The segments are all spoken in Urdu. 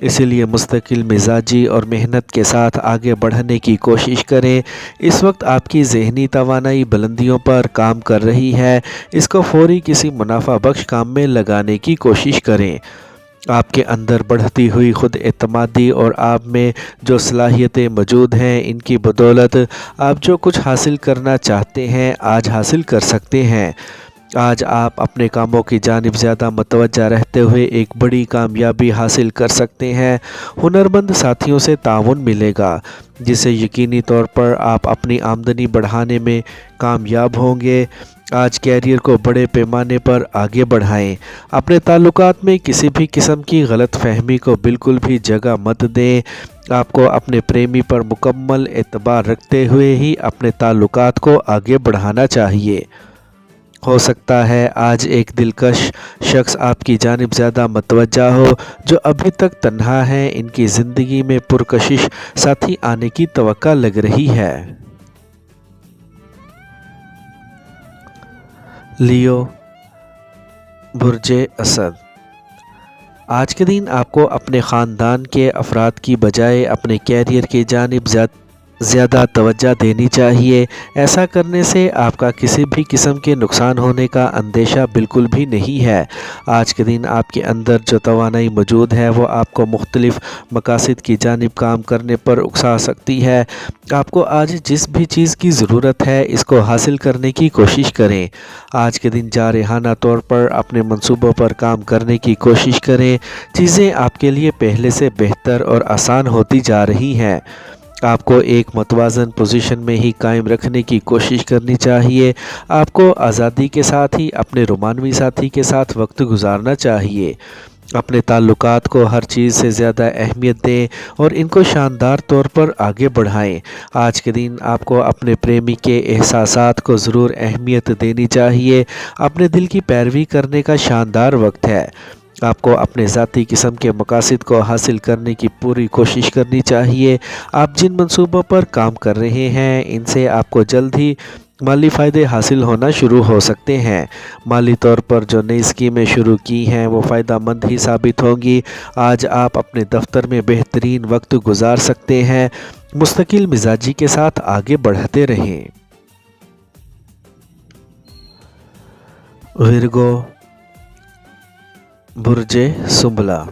اسی لیے مستقل مزاجی اور محنت کے ساتھ آگے بڑھنے کی کوشش کریں۔ اس وقت آپ کی ذہنی توانائی بلندیوں پر کام کر رہی ہے، اس کو فوری کسی منافع بخش کام میں لگانے کی کوشش کریں۔ آپ کے اندر بڑھتی ہوئی خود اعتمادی اور آپ میں جو صلاحیتیں موجود ہیں، ان کی بدولت آپ جو کچھ حاصل کرنا چاہتے ہیں آج حاصل کر سکتے ہیں۔ آج آپ اپنے کاموں کی جانب زیادہ متوجہ رہتے ہوئے ایک بڑی کامیابی حاصل کر سکتے ہیں۔ ہنرمند ساتھیوں سے تعاون ملے گا، جس سے یقینی طور پر آپ اپنی آمدنی بڑھانے میں کامیاب ہوں گے۔ آج کیریئر کو بڑے پیمانے پر آگے بڑھائیں۔ اپنے تعلقات میں کسی بھی قسم کی غلط فہمی کو بالکل بھی جگہ مت دیں۔ آپ کو اپنے پریمی پر مکمل اعتبار رکھتے ہوئے ہی اپنے تعلقات کو آگے بڑھانا چاہیے۔ ہو سکتا ہے آج ایک دلکش شخص آپ کی جانب زیادہ متوجہ ہو۔ جو ابھی تک تنہا ہیں، ان کی زندگی میں پرکشش ساتھی آنے کی توقع لگ رہی ہے۔ لیو، برج اسد۔ آج کے دن آپ کو اپنے خاندان کے افراد کی بجائے اپنے کیریئر کی جانب زیادہ توجہ دینی چاہیے۔ ایسا کرنے سے آپ کا کسی بھی قسم کے نقصان ہونے کا اندیشہ بالکل بھی نہیں ہے۔ آج کے دن آپ کے اندر جو توانائی موجود ہے وہ آپ کو مختلف مقاصد کی جانب کام کرنے پر اکسا سکتی ہے۔ آپ کو آج جس بھی چیز کی ضرورت ہے اس کو حاصل کرنے کی کوشش کریں۔ آج کے دن جارحانہ طور پر اپنے منصوبوں پر کام کرنے کی کوشش کریں۔ چیزیں آپ کے لیے پہلے سے بہتر اور آسان ہوتی جا رہی ہیں۔ آپ کو ایک متوازن پوزیشن میں ہی قائم رکھنے کی کوشش کرنی چاہیے۔ آپ کو آزادی کے ساتھ ہی اپنے رومانوی ساتھی کے ساتھ وقت گزارنا چاہیے۔ اپنے تعلقات کو ہر چیز سے زیادہ اہمیت دیں اور ان کو شاندار طور پر آگے بڑھائیں۔ آج کے دن آپ کو اپنے پریمی کے احساسات کو ضرور اہمیت دینی چاہیے۔ اپنے دل کی پیروی کرنے کا شاندار وقت ہے۔ آپ کو اپنے ذاتی قسم کے مقاصد کو حاصل کرنے کی پوری کوشش کرنی چاہیے۔ آپ جن منصوبوں پر کام کر رہے ہیں ان سے آپ کو جلد ہی مالی فائدے حاصل ہونا شروع ہو سکتے ہیں۔ مالی طور پر جو نئی اسکیمیں شروع کی ہیں وہ فائدہ مند ہی ثابت ہوں گی۔ آج آپ اپنے دفتر میں بہترین وقت گزار سکتے ہیں۔ مستقل مزاجی کے ساتھ آگے بڑھتے رہیں۔ ورگو، برج سنبلہ۔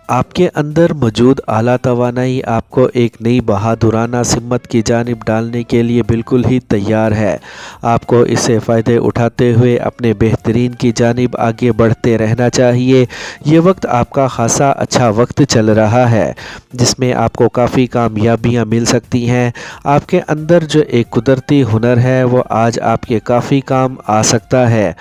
آپ کے اندر موجود اعلیٰ توانائی آپ کو ایک نئی بہادرانہ سمت کی جانب ڈالنے کے لیے بالکل ہی تیار ہے۔ آپ کو اس سے فائدے اٹھاتے ہوئے اپنے بہترین کی جانب آگے بڑھتے رہنا چاہیے۔ یہ وقت آپ کا خاصا اچھا وقت چل رہا ہے جس میں آپ کو کافی کامیابیاں مل سکتی ہیں۔ آپ کے اندر جو ایک قدرتی ہنر ہے وہ آج آپ کے کافی کام آ سکتا ہے۔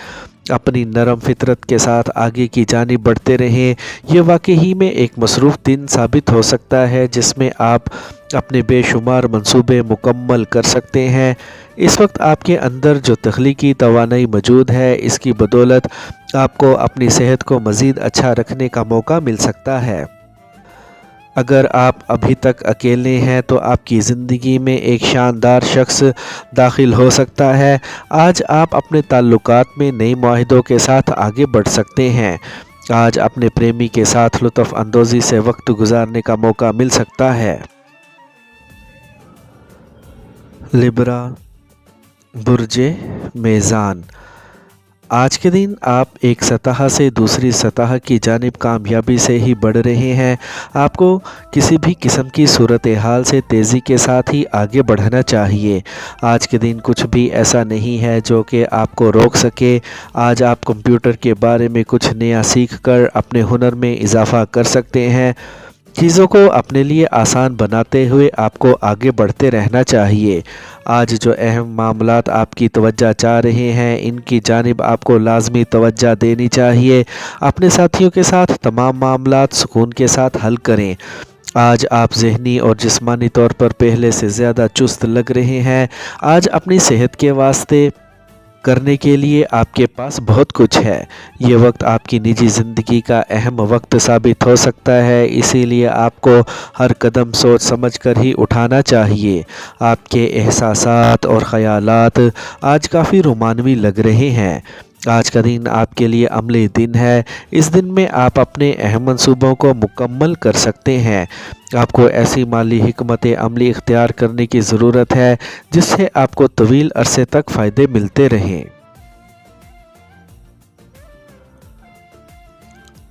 اپنی نرم فطرت کے ساتھ آگے کی جانب بڑھتے رہیں۔ یہ واقعی میں ایک مصروف دن ثابت ہو سکتا ہے جس میں آپ اپنے بے شمار منصوبے مکمل کر سکتے ہیں۔ اس وقت آپ کے اندر جو تخلیقی توانائی موجود ہے اس کی بدولت آپ کو اپنی صحت کو مزید اچھا رکھنے کا موقع مل سکتا ہے۔ اگر آپ ابھی تک اکیلے ہیں تو آپ کی زندگی میں ایک شاندار شخص داخل ہو سکتا ہے۔ آج آپ اپنے تعلقات میں نئے معاہدوں کے ساتھ آگے بڑھ سکتے ہیں۔ آج اپنے پریمی کے ساتھ لطف اندوزی سے وقت گزارنے کا موقع مل سکتا ہے۔ لبرا، برج میزان۔ آج کے دن آپ ایک سطح سے دوسری سطح کی جانب کامیابی سے ہی بڑھ رہے ہیں۔ آپ کو کسی بھی قسم کی صورتحال سے تیزی کے ساتھ ہی آگے بڑھنا چاہیے۔ آج کے دن کچھ بھی ایسا نہیں ہے جو کہ آپ کو روک سکے۔ آج آپ کمپیوٹر کے بارے میں کچھ نیا سیکھ کر اپنے ہنر میں اضافہ کر سکتے ہیں۔ چیزوں کو اپنے لیے آسان بناتے ہوئے آپ کو آگے بڑھتے رہنا چاہیے۔ آج جو اہم معاملات آپ کی توجہ چاہ رہے ہیں ان کی جانب آپ کو لازمی توجہ دینی چاہیے۔ اپنے ساتھیوں کے ساتھ تمام معاملات سکون کے ساتھ حل کریں۔ آج آپ ذہنی اور جسمانی طور پر پہلے سے زیادہ چست لگ رہے ہیں۔ آج اپنی صحت کے واسطے کرنے کے لیے آپ کے پاس بہت کچھ ہے۔ یہ وقت آپ کی نجی زندگی کا اہم وقت ثابت ہو سکتا ہے، اسی لیے آپ کو ہر قدم سوچ سمجھ کر ہی اٹھانا چاہیے۔ آپ کے احساسات اور خیالات آج کافی رومانوی لگ رہے ہیں۔ آج کا دن آپ کے لیے عملی دن ہے۔ اس دن میں آپ اپنے اہم منصوبوں کو مکمل کر سکتے ہیں۔ آپ کو ایسی مالی حکمت عملی اختیار کرنے کی ضرورت ہے جس سے آپ کو طویل عرصے تک فائدے ملتے رہیں۔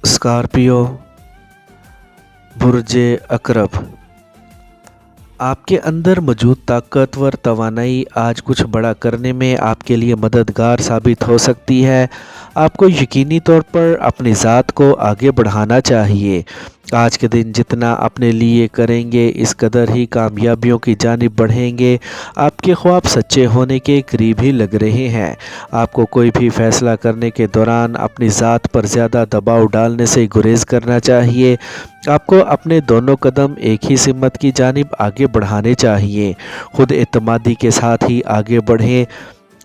اسکارپیو، برج عقرب، آپ کے اندر موجود طاقتور توانائی آج کچھ بڑا کرنے میں آپ کے لیے مددگار ثابت ہو سکتی ہے۔ آپ کو یقینی طور پر اپنی ذات کو آگے بڑھانا چاہیے۔ آج کے دن جتنا اپنے لیے کریں گے اس قدر ہی کامیابیوں کی جانب بڑھیں گے۔ آپ کے خواب سچے ہونے کے قریب ہی لگ رہے ہیں۔ آپ کو کوئی بھی فیصلہ کرنے کے دوران اپنی ذات پر زیادہ دباؤ ڈالنے سے گریز کرنا چاہیے۔ آپ کو اپنے دونوں قدم ایک ہی سمت کی جانب آگے بڑھانے چاہیے۔ خود اعتمادی کے ساتھ ہی آگے بڑھیں۔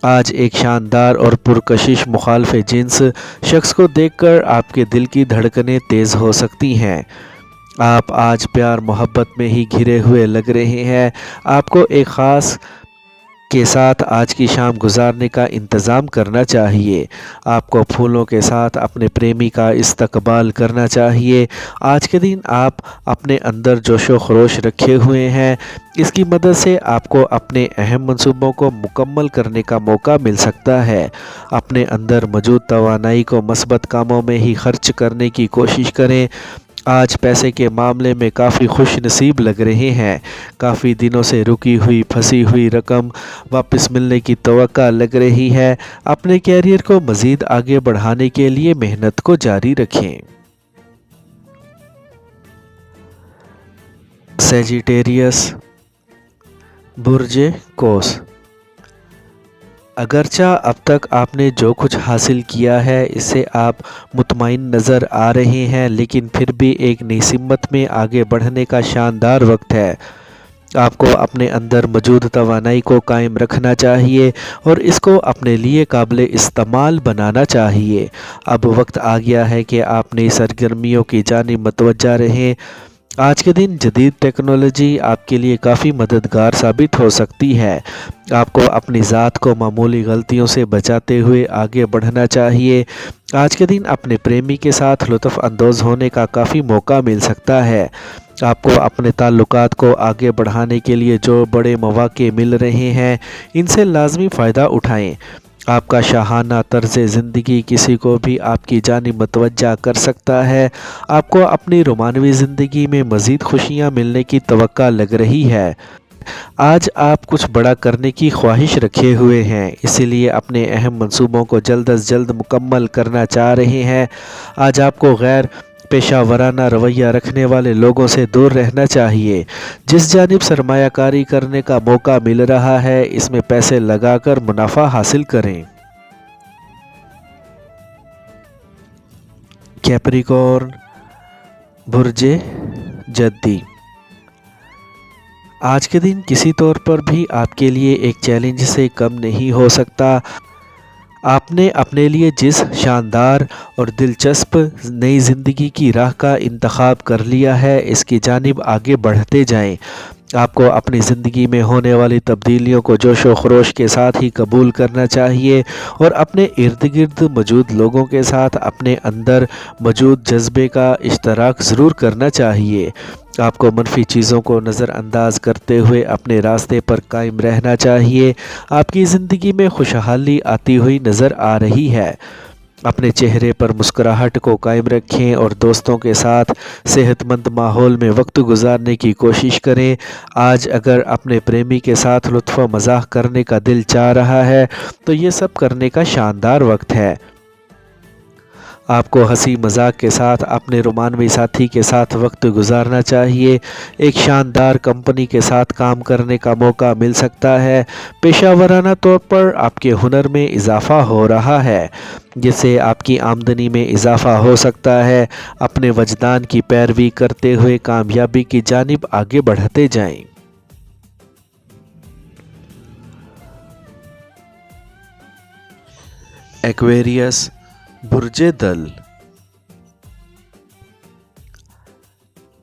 آج ایک شاندار اور پرکشش مخالف جنس شخص کو دیکھ کر آپ کے دل کی دھڑکنیں تیز ہو سکتی ہیں۔ آپ آج پیار محبت میں ہی گھرے ہوئے لگ رہے ہیں۔ آپ کو ایک خاص کے ساتھ آج کی شام گزارنے کا انتظام کرنا چاہیے۔ آپ کو پھولوں کے ساتھ اپنے پریمی کا استقبال کرنا چاہیے۔ آج کے دن آپ اپنے اندر جوش و خروش رکھے ہوئے ہیں۔ اس کی مدد سے آپ کو اپنے اہم منصوبوں کو مکمل کرنے کا موقع مل سکتا ہے۔ اپنے اندر موجود توانائی کو مثبت کاموں میں ہی خرچ کرنے کی کوشش کریں۔ آج پیسے کے معاملے میں کافی خوش نصیب لگ رہے ہیں۔ کافی دنوں سے رکی ہوئی پھنسی ہوئی رقم واپس ملنے کی توقع لگ رہی ہے۔ اپنے کیریئر کو مزید آگے بڑھانے کے لیے محنت کو جاری رکھیں۔ سیجیٹیریس، برج قوس، اگرچہ اب تک آپ نے جو کچھ حاصل کیا ہے اس سے آپ مطمئن نظر آ رہے ہیں، لیکن پھر بھی ایک نئی سمت میں آگے بڑھنے کا شاندار وقت ہے۔ آپ کو اپنے اندر موجود توانائی کو قائم رکھنا چاہیے اور اس کو اپنے لیے قابل استعمال بنانا چاہیے۔ اب وقت آ گیا ہے کہ آپ نئی سرگرمیوں کی جانب متوجہ رہیں۔ آج کے دن جدید ٹیکنالوجی آپ کے لیے کافی مددگار ثابت ہو سکتی ہے۔ آپ کو اپنی ذات کو معمولی غلطیوں سے بچاتے ہوئے آگے بڑھنا چاہیے۔ آج کے دن اپنے پریمی کے ساتھ لطف اندوز ہونے کا کافی موقع مل سکتا ہے۔ آپ کو اپنے تعلقات کو آگے بڑھانے کے لیے جو بڑے مواقع مل رہے ہیں ان سے لازمی فائدہ اٹھائیں۔ آپ کا شاہانہ طرز زندگی کسی کو بھی آپ کی جانب متوجہ کر سکتا ہے۔ آپ کو اپنی رومانوی زندگی میں مزید خوشیاں ملنے کی توقع لگ رہی ہے۔ آج آپ کچھ بڑا کرنے کی خواہش رکھے ہوئے ہیں، اسی لیے اپنے اہم منصوبوں کو جلد از جلد مکمل کرنا چاہ رہے ہیں۔ آج آپ کو غیر پیشہ ورانہ رویہ رکھنے والے لوگوں سے دور رہنا چاہیے۔ جس جانب سرمایہ کاری کرنے کا موقع مل رہا ہے اس میں پیسے لگا کر منافع حاصل کریں۔ کیپریکورن، برج جدی، آج کے دن کسی طور پر بھی آپ کے لیے ایک چیلنج سے کم نہیں ہو سکتا۔ آپ نے اپنے لیے جس شاندار اور دلچسپ نئی زندگی کی راہ کا انتخاب کر لیا ہے اس کی جانب آگے بڑھتے جائیں۔ آپ کو اپنی زندگی میں ہونے والی تبدیلیوں کو جوش و خروش کے ساتھ ہی قبول کرنا چاہیے اور اپنے ارد گرد موجود لوگوں کے ساتھ اپنے اندر موجود جذبے کا اشتراک ضرور کرنا چاہیے۔ آپ کو منفی چیزوں کو نظر انداز کرتے ہوئے اپنے راستے پر قائم رہنا چاہیے۔ آپ کی زندگی میں خوشحالی آتی ہوئی نظر آ رہی ہے۔ اپنے چہرے پر مسکراہٹ کو قائم رکھیں اور دوستوں کے ساتھ صحت مند ماحول میں وقت گزارنے کی کوشش کریں۔ آج اگر اپنے پریمی کے ساتھ لطف و مزاح کرنے کا دل چاہ رہا ہے تو یہ سب کرنے کا شاندار وقت ہے۔ آپ کو ہنسی مذاق کے ساتھ اپنے رومانوی ساتھی کے ساتھ وقت گزارنا چاہیے۔ ایک شاندار کمپنی کے ساتھ کام کرنے کا موقع مل سکتا ہے۔ پیشہ ورانہ طور پر آپ کے ہنر میں اضافہ ہو رہا ہے جس سے آپ کی آمدنی میں اضافہ ہو سکتا ہے۔ اپنے وجدان کی پیروی کرتے ہوئے کامیابی کی جانب آگے بڑھتے جائیں۔ ایکویریس، برج دل،